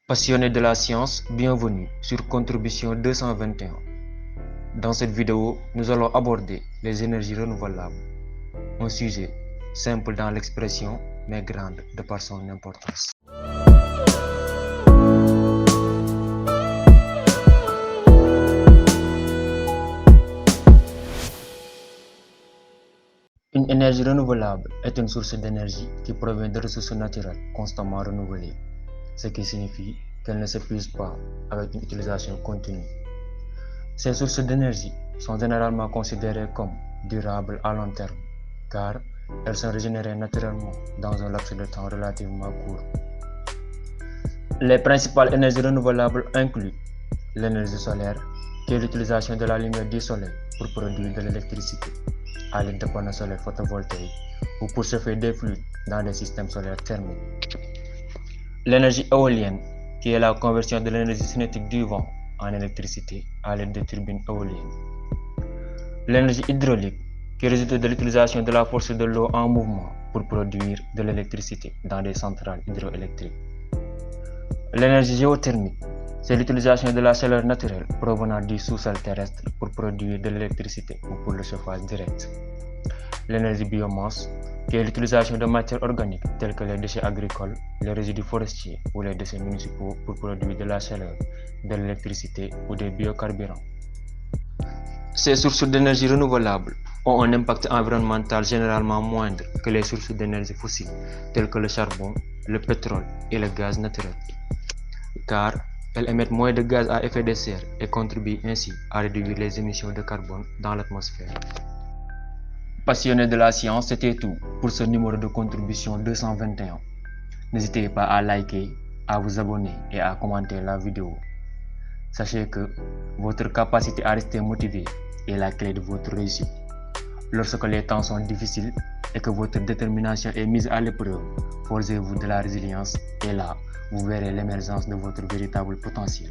Passionnés de la science, bienvenue sur Contribution 221. Dans cette vidéo, nous allons aborder les énergies renouvelables, un sujet simple dans l'expression mais grande de par son importance. Une énergie renouvelable est une source d'énergie qui provient de ressources naturelles constamment renouvelées, ce qui signifie qu'elle ne s'épuise pas avec une utilisation continue. Ces sources d'énergie sont généralement considérées comme durables à long terme, car elles sont régénérées naturellement dans un laps de temps relativement court. Les principales énergies renouvelables incluent l'énergie solaire, qui est l'utilisation de la lumière du soleil pour produire de l'électricité, à l'aide de panneaux solaires photovoltaïques ou pour chauffer des fluides dans des systèmes solaires thermiques. L'énergie éolienne, qui est la conversion de l'énergie cinétique du vent en électricité à l'aide de turbines éoliennes. L'énergie hydraulique, qui résulte de l'utilisation de la force de l'eau en mouvement pour produire de l'électricité dans des centrales hydroélectriques. L'énergie géothermique, c'est l'utilisation de la chaleur naturelle provenant du sous-sol terrestre pour produire de l'électricité ou pour le chauffage direct. L'énergie biomasse, qui est l'utilisation de matières organiques telles que les déchets agricoles, les résidus forestiers ou les déchets municipaux pour produire de la chaleur, de l'électricité ou des biocarburants. Ces sources d'énergie renouvelables ont un impact environnemental généralement moindre que les sources d'énergie fossiles telles que le charbon, le pétrole et le gaz naturel, car elles émettent moins de gaz à effet de serre et contribuent ainsi à réduire les émissions de carbone dans l'atmosphère. Passionnés de la science, c'était tout pour ce numéro de contribution 221. N'hésitez pas à liker, à vous abonner et à commenter la vidéo. Sachez que votre capacité à rester motivé est la clé de votre réussite. Lorsque les temps sont difficiles et que votre détermination est mise à l'épreuve, forgez-vous de la résilience et là, vous verrez l'émergence de votre véritable potentiel.